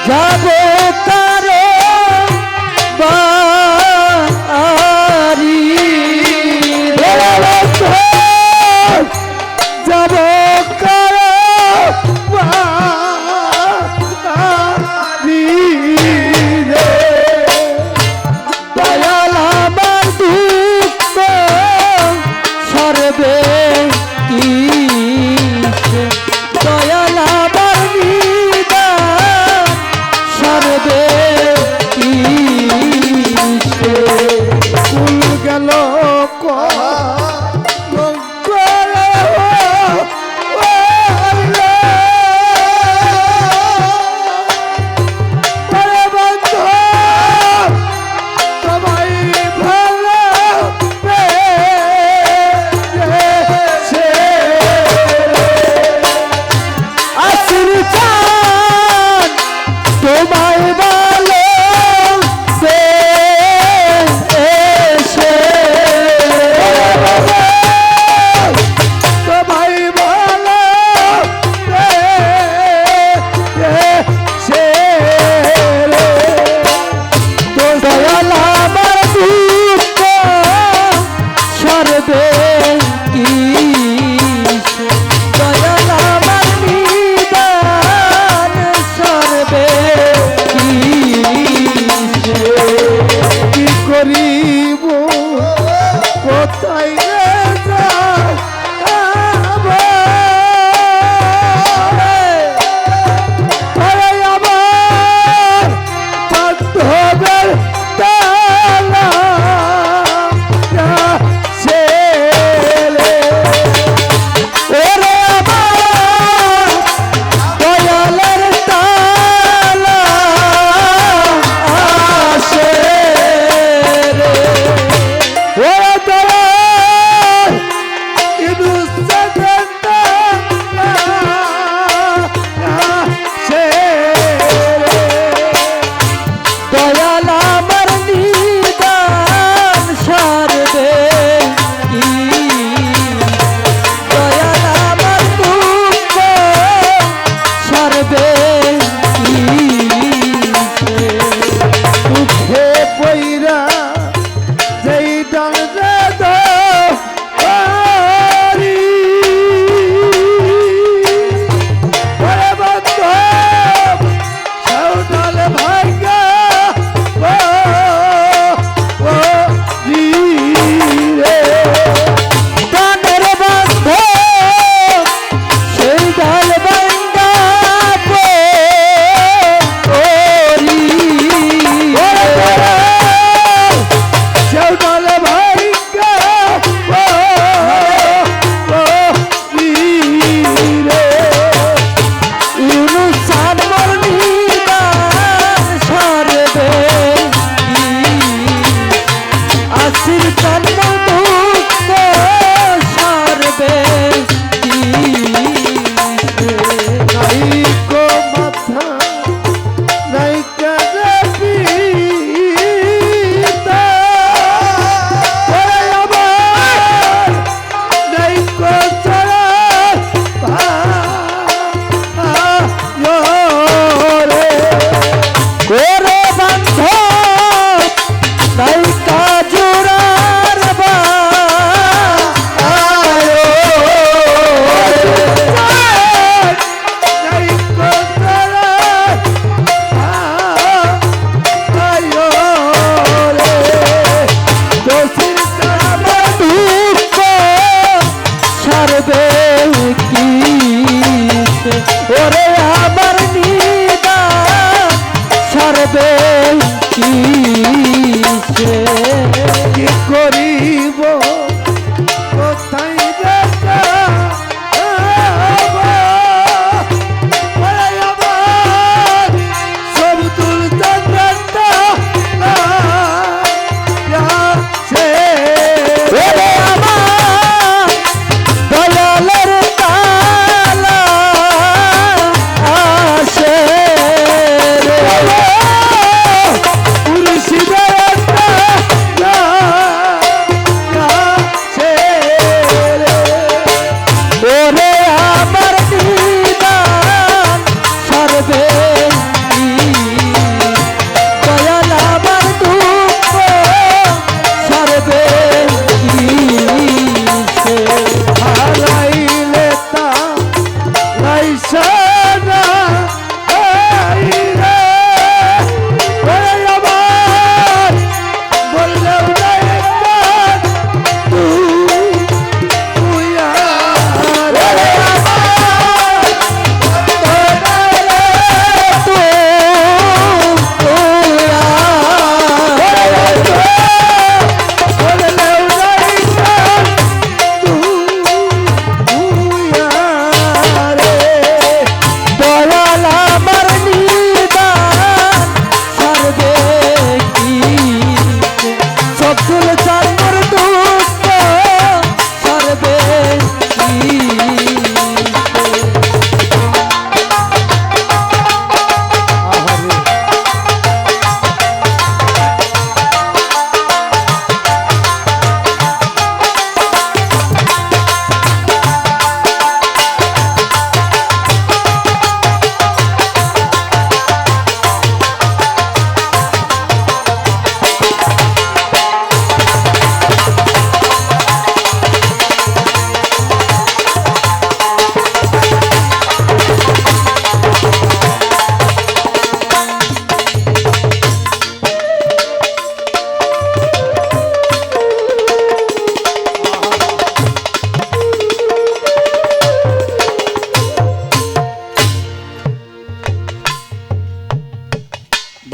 যাবো কারো বাড়ি যাবো কারো বাড়ি রে দয়াল আমার দুঃখ সরবে কি দয়াল আমার নিদান সরবে কি ফুল গেল ওরে আমার দিদার সর্বে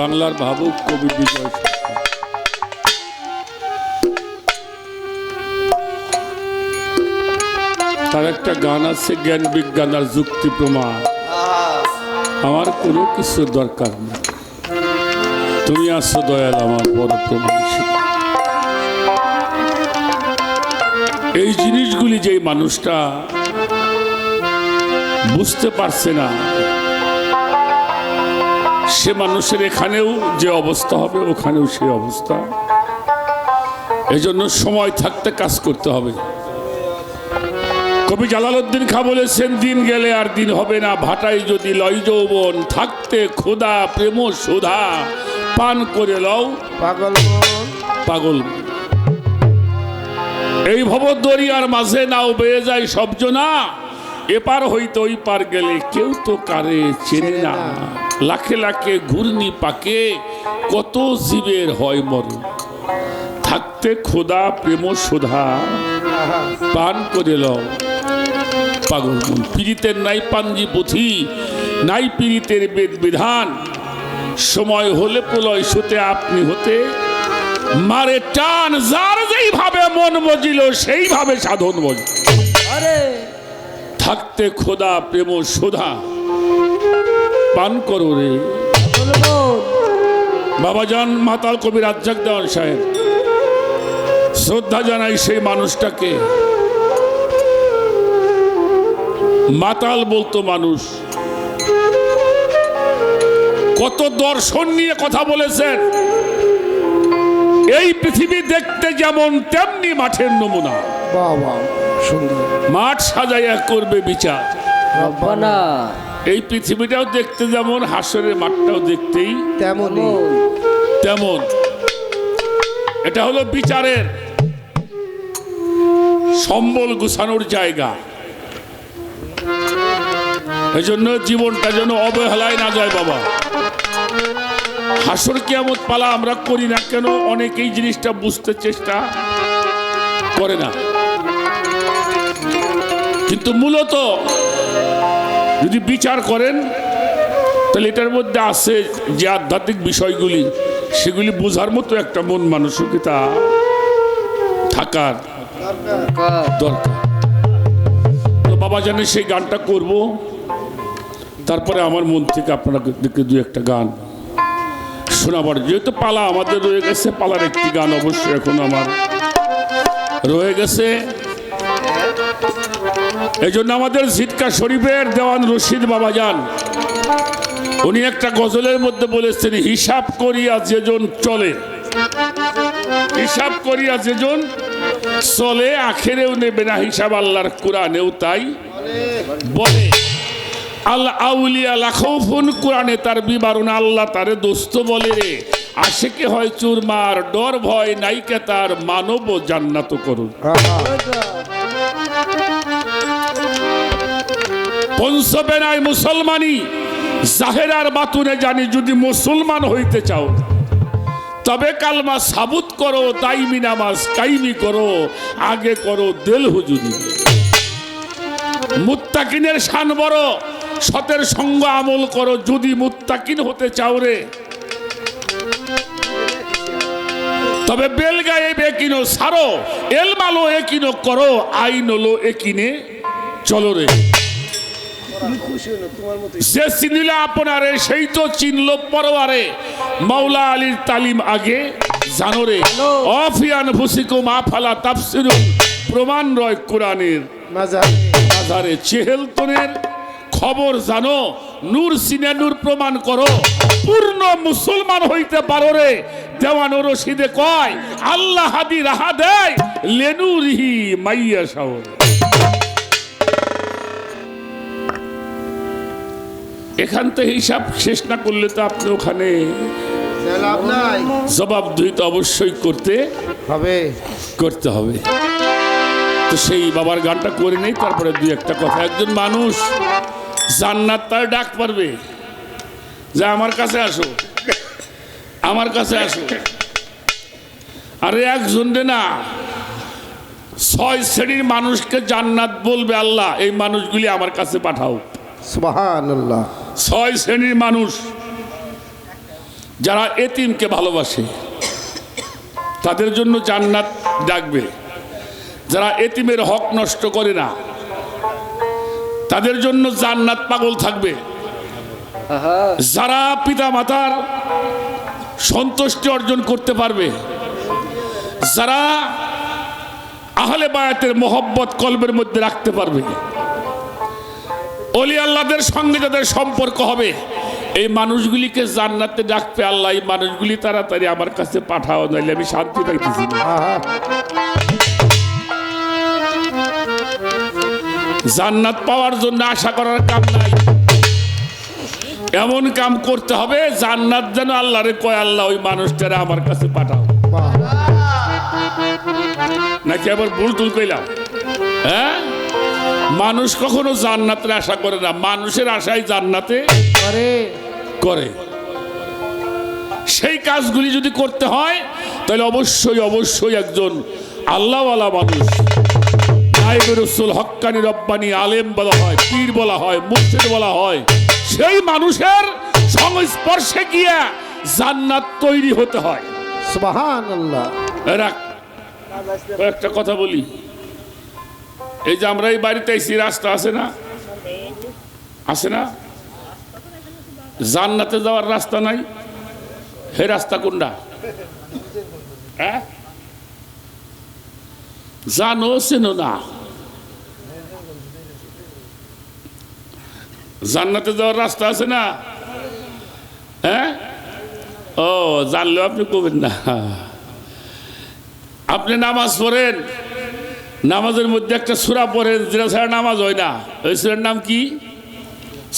বাংলার ভাবুক কবি বিজয় সরকার। তার একটা গান আছে, জ্ঞান বিজ্ঞান আর যুক্তি প্রমাণ, আমার কোনো কিছু দরকার নেই, তুমি আছো দয়াল আমার বড় প্রমাণ। এই জিনিসগুলি যে মানুষটা বুঝতে পারছে না, সে মানুষের এখানেও যে অবস্থা হবে ওখানেও সে অবস্থা। এজন্য সময় থাকতে কাজ করতে হবে। কবি জালালউদ্দিন খাঁ বলেছেন, দিন গেলে আর দিন হবে না, ভাটাই যদি লয় যৌবন, থাকতে ক্ষুধা প্রেম সুধা, পান করে লও পাগল পাগল। এই ভব দরিয়ার মাঝে নাও বেয়ে যায় সবজনা, এপার হইতে ওই পার গেলে কেউ তো কারে চেনে না। লাখে লাখে ঘূর্ণি পাকে কত জীবের হয় মরণ, থাকতে ক্ষুধা প্রেম সুধা, পান করে লও পাগল মন। পীড়িতের নাই পাঞ্জি পুঁথি, নাই পীড়িতের বেদ বিধান, সময় হলে প্রলয় সুতে আপনি হতে মারে টান। যার যেইভাবে মন মজিল সেইভাবে সাধন বজি, থাকতে খোদা প্রেম সুধা পান করো রে। বাবাজান মাতাল কবি রাজ্জাক দেওয়ান সাহেব, শ্রদ্ধা জানাই সেই মানুষটাকে। মাতাল বলতো মানুষ, কত দর্শন নিয়ে কথা বলেছেন। এই পৃথিবী দেখতে যেমন তেমনি মাঠের নমুনা, মাঠ সাজাইয়া করবে বিচার। এই পৃথিবীটাও দেখতে যেমন, হাসরের মাঠটাও দেখতেই তেমন। এটা হলো বিচারের সম্বল গুছানোর জায়গা। এই জন্য জীবনটা যেন অবহেলায় না যায় বাবা। হাসর কিয়ামত পালা আমরা করি না কেন, অনেকেই জিনিসটা বুঝতে চেষ্টা করে না। কিন্তু মূলত যদি বিচার করেন তাহলে এটার মধ্যে আছে যে আধ্যাত্মিক বিষয়গুলি, সেগুলি বোঝার মতো একটা মন মানসিকতা থাকার দরকার। তো বাবা জানে সেই গানটা করব, তারপরে আমার মন থেকে আপনাদেরকে দু একটা গান শোনাবার, যেহেতু পালা আমাদের রয়ে গেছে, পালার একটি গান অবশ্যই এখন আমার রয়ে গেছে। এই জন্য আমাদের ঝিটকা শরীফের দেওয়ান রশিদ বাবাজান, উনি একটা গজলের মধ্যে বলেছেন, হিসাব করিয়া যেজন চলে, হিসাব করিয়া যেজন চলে, আখেরেও নেবে না হিসাব, আল্লাহর কোরআনেও তাই বলে। আল্লাহ আউলিয়া লাখৌফুন, কোরআনে তার বিবরণ, আল্লাহ তারে দোস্ত বলে রে। আশেকে হয় চুরমার, ডর ভয় নাইকে তার, মানব জান্নাত করুন। পঞ্চবেনায় মুসলমানি, জাহেরার বাতুনে জানি, যদি মুসলমান হইতে চাও তবে কালমা সাবুত করো, দাইমি নামাজ কাইমি করো, আগে করো দেল হুজুরি। মুত্তাকিনের শান বড়, সতের সঙ্গ আমল করো, যদি মুত্তাকিন হতে চাও রে। তবে বেলগায়ে বেকিনো সারো, এলমালো একিনো করো, আইনলো একিনে চলো রে। যে চিনিলা আপনারে সেই তো চিনলো পরওয়ারে, মাওলা আলীর তালিম আগে জানো রে। অফিয়ান ফুসিকুম আফালা তাফসিরুন, প্রমাণ রয় কোরআনের মাজারে। চেহেলতনের খবর জানো, নূর সিনে নূর প্রমাণ করো, পূর্ণ মুসলমান হইতে পারো রে। দেওয়ান রশিদে কয়, আল্লাহ হাদি রাহা দেয়, লেনুরিহি মাইয়া শাওর। এখান থেকে হিসাব শেষ না করলে তো আপনি ওখানে জবাবদিহি তো অবশ্যই করতে হবে। তো সেই বাবার গানটা করে নেই, তারপরে দুই একটা কথা। একজন মানুষ জান্নাত তার ডাক পারবে, যে আমার কাছে আসো, আমার কাছে আসো। আরে একজন না, 6 শ্রেণীর মানুষকে জান্নাত বলবে আল্লাহ, এই মানুষগুলি আমার কাছে পাঠাও। সুবহানাল্লাহ। 6 শ্রেণীর মানুষ, যারা এতিমকে ভালোবাসে তাদের জন্য জান্নাত ডাকবে, যারা এতিমের হক নষ্ট করে না তাদের জন্য জান্নাত পাগল থাকবে, যারা পিতা মাতার সন্তুষ্টি অর্জন করতে পারবে, যারা আহলে বায়াতের মোহব্বত কলবের মধ্যে রাখতে পারবে, ওলি আল্লাহদের সঙ্গে যাদের সম্পর্ক হবে, এই মানুষগুলিকে জান্নাতে ডাকবে আল্লাহ। এই মানুষগুলি তাড়াতাড়ি আমার কাছে পাঠাও, নাইলে আমি শান্তি পাইতেছি না। জান্নাত পাওয়ার জন্য আশা করার কাম নাই, এমন কাম করতে হবে জান্নাত যেন আল্লাহরে কয় আল্লাহ ওই মানুষটারে আমার কাছে পাঠাও। নাকি আবার ভুল টুল কইলাম? হ্যাঁ, মানুষ কখনো জান্নাতের আশা করে না, মানুষের আশাই জান্নাতে করে। সেই কাজগুলি যদি করতে হয় তাহলে অবশ্যই অবশ্যই একজন আল্লাহওয়ালা মানুষ, নায়েবে রাসূল, হক্কানি রব্বানি আলেম বলা হয়, পীর বলা হয়, মুর্শিদ বলা হয়, সেই মানুষের সংস্পর্শে গিয়ে জান্নাত তৈরি হতে হয়। সুবহানাল্লাহ। একটা কথা বলি, এই যে আমরা এই বাড়িতে এসি, রাস্তা আছে না, আছে না? জান্নাতে যাওয়ার রাস্তা নাই, হে রাস্তা কোনটা? হ্যাঁ, জানো চেনো না? জান্নাতে যাওয়ার রাস্তা আছে না? হ্যাঁ, ও জানলেও আপনি কবেন না। আপনি নামাজ পড়েন, নামাজের মধ্যে একটা সূরা পড়েন যেটা ছাড়া নামাজ হয় না। ওই সূরার নাম কি?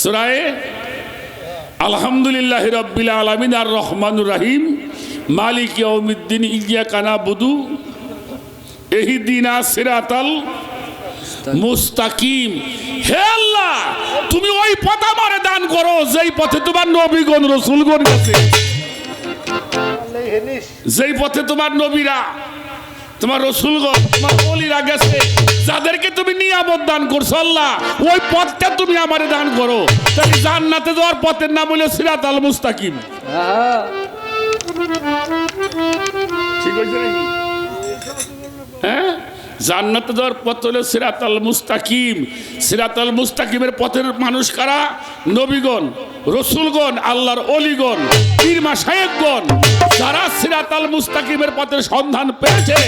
সূরায়ে আলহামদুলিল্লাহি রাব্বিল আলামিন আর রহমানুর রহিম মালিক ইয়াউমিদ্দিন ইয়্যাকা না'বুদু ইহদিনাস সিরাতাল মুস্তাকিম। হে আল্লাহ, তুমি ওই পথ আমারে দান করো যেই পথে তোমার নবীগণ রাসূলগণ গেছে, যেই পথে তোমার নবীরা, তোমার রাসূলগণ, তোমার ওলিরা গেছে, যাদেরকে তুমি নিয়ামত দান করছো আল্লাহ, ওই পথটা তুমি আমারে দান করো। তাহলে জান্নাতে যাওয়ার পথের নাম হলো সিরাতাল মুস্তাকিম। ঠিক আছে নাকি? হ্যাঁ, জান্নাতে যাওয়ার পথ হলো সিরাতাল মুস্তাকিম। সিরাতাল মুস্তাকিমের পথের মানুষ কারা? নবীগণ, রাসূলগণ, আল্লাহর ওলিগণ, পীর মাশায়েখগণ। যারা সিরাতাল মুস্তাকিমের পথের সন্ধান পেয়েছে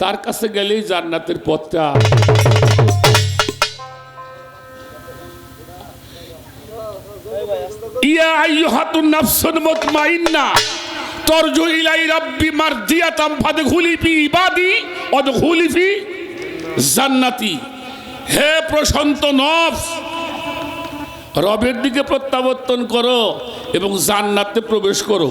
তার কাছে গেলেই জান্নাতের পথটা। ইয়া আইয়ুহাতুন নাফসুল মুতমাইন্না তরজু ইলাই রাব্বি মারজিয়াতাম ফাদখুলি ফি ইবাদি ওয়াদখুলি ফি জান্নাতি। হে প্রশান্ত নফস, রবের দিকে প্রত্যাবর্তন করো এবং জান্নাতে প্রবেশ করো।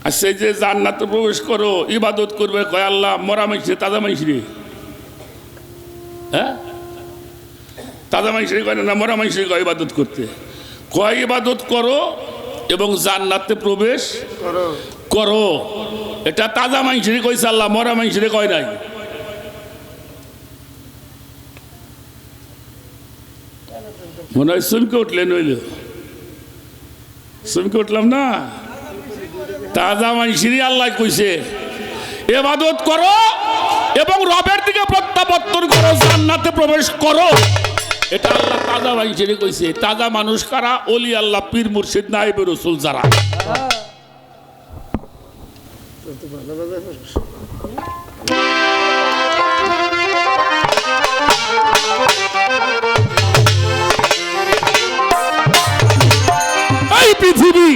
আর সেই যে জান্নাতে প্রবেশ করো, ইবাদত করবে, কয় আল্লাহ মরা মাইসে তাজা মাইসরে, হ্যাঁ তাজা মাইসরে কয় না, মরা মাইসরে কয় ইবাদত করতে, কয় ইবাদত করো এবং জান্নাতে প্রবেশ করো। এটা তাজা মাইসরে কইছে আল্লাহ, মরা মাইসরে কয় নাই। মনে হয় চমকে উঠলেন, হইল চমকে উঠলাম না? তাজা মাইসিরি আল্লাহ কইছে ইবাদত করো এবং রবের দিকে প্রত্যাবর্তন করো, জান্নাতে প্রবেশ করো। এটা আল্লাহ তাজা মাইসিরি কইছে। তাজা মানুষ কারা? ওলি আল্লাহ, পীর মুর্শিদ, নায়েবে রাসূল যারা। এই পৃথিবী